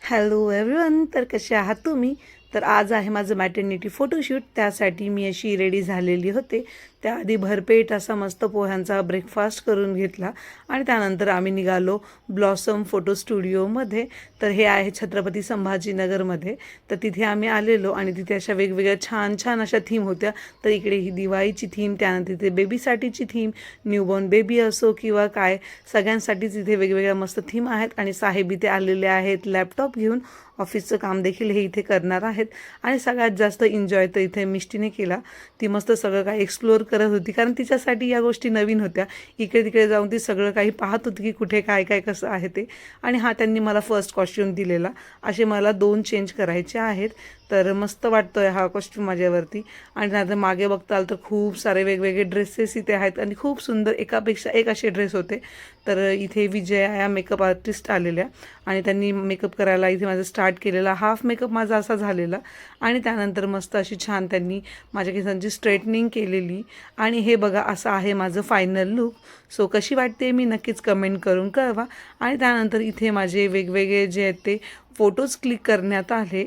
Hello everyone. तर कसे आहात तुम्ही? तर आज आहे माझं मॅटर्निटी फोटोशूट. त्यासाठी मी अशी रेडी झालेली होते. त्याआधी भरपेट असा मस्त पोह्यांचा ब्रेकफास्ट करून घेतला आणि त्यानंतर आम्ही निघालो ब्लॉसम फोटो स्टुडिओमध्ये. तर हे आहे छत्रपती संभाजीनगरमध्ये. तर तिथे आम्ही आलेलो आणि तिथे अशा वेगवेगळ्या छान छान अशा थीम होत्या. तर इकडे ही दिवाळीची थीम, त्यानंतर तिथे बेबीसाठीची थीम, न्यूबॉर्न बेबी असो किंवा काय, सगळ्यांसाठीच इथे वेगवेगळ्या मस्त थीम आहेत. आणि साहेब इथे आलेले आहेत लॅपटॉप घेऊन. ऑफिसचं काम देखील हे इथे करणार आहेत. आणि सगळ्यात जास्त एन्जॉय तर इथे मिष्टीने केला. ती मस्त सगळं काही एक्सप्लोअर करत होती, कारण तिच्यासाठी या गोष्टी नवीन होत्या. इकडे तिकडे जाऊन ती सगळं काही पाहत होती की कुठे काय काय कसं आहे ते. आणि त्यांनी मला फर्स्ट कॉस्ट्यूम दिलेला. असे मला 2 चेंज करायचे आहेत. तर मस्त वाटतो आहे हा कॉस्ट्यूम माझ्यावरती. आणि त्यानंतर मागे बघताल तर खूप सारे वेगवेगळे ड्रेसेस इथे आहेत आणि खूप सुंदर एकापेक्षा एक असे ड्रेस होते. तर इथे विजया या मेकअप आर्टिस्ट आलेल्या आणि त्यांनी मेकअप करायला इथे माझं स्टार्ट केलेला. हाफ मेकअप माझा असा झालेला आणि त्यानंतर मस्त अशी छान त्यांनी माझ्या केसांची स्ट्रेटनिंग केलेली. आणि हे बघा, असं आहे माझं फायनल लुक. सो कशी वाटते मी नक्कीच कमेंट करून कळवा. आणि त्यानंतर इथे माझे वेगवेगळे जे आहेत ते फोटोज क्लिक करण्यात आले.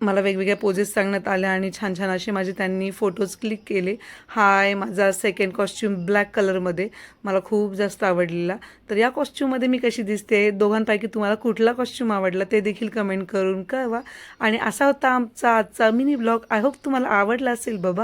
मला वेगवेगळ्या पोजेस सांगण्यात आल्या आणि छान छान असे माझे त्यांनी फोटोज क्लिक केले. हा आहे माझा सेकंड कॉस्ट्यूम ब्लॅक कलरमध्ये. मला खूप जास्त आवडलेला. तर या कॉस्ट्यूममध्ये मी कशी दिसते, दोघांपैकी तुम्हाला कुठला कॉस्ट्यूम आवडला ते देखील कमेंट करून कळवा. आणि असा होता आमचा आजचा मिनी ब्लॉग. आय होप तुम्हाला आवडला असेल बाबा.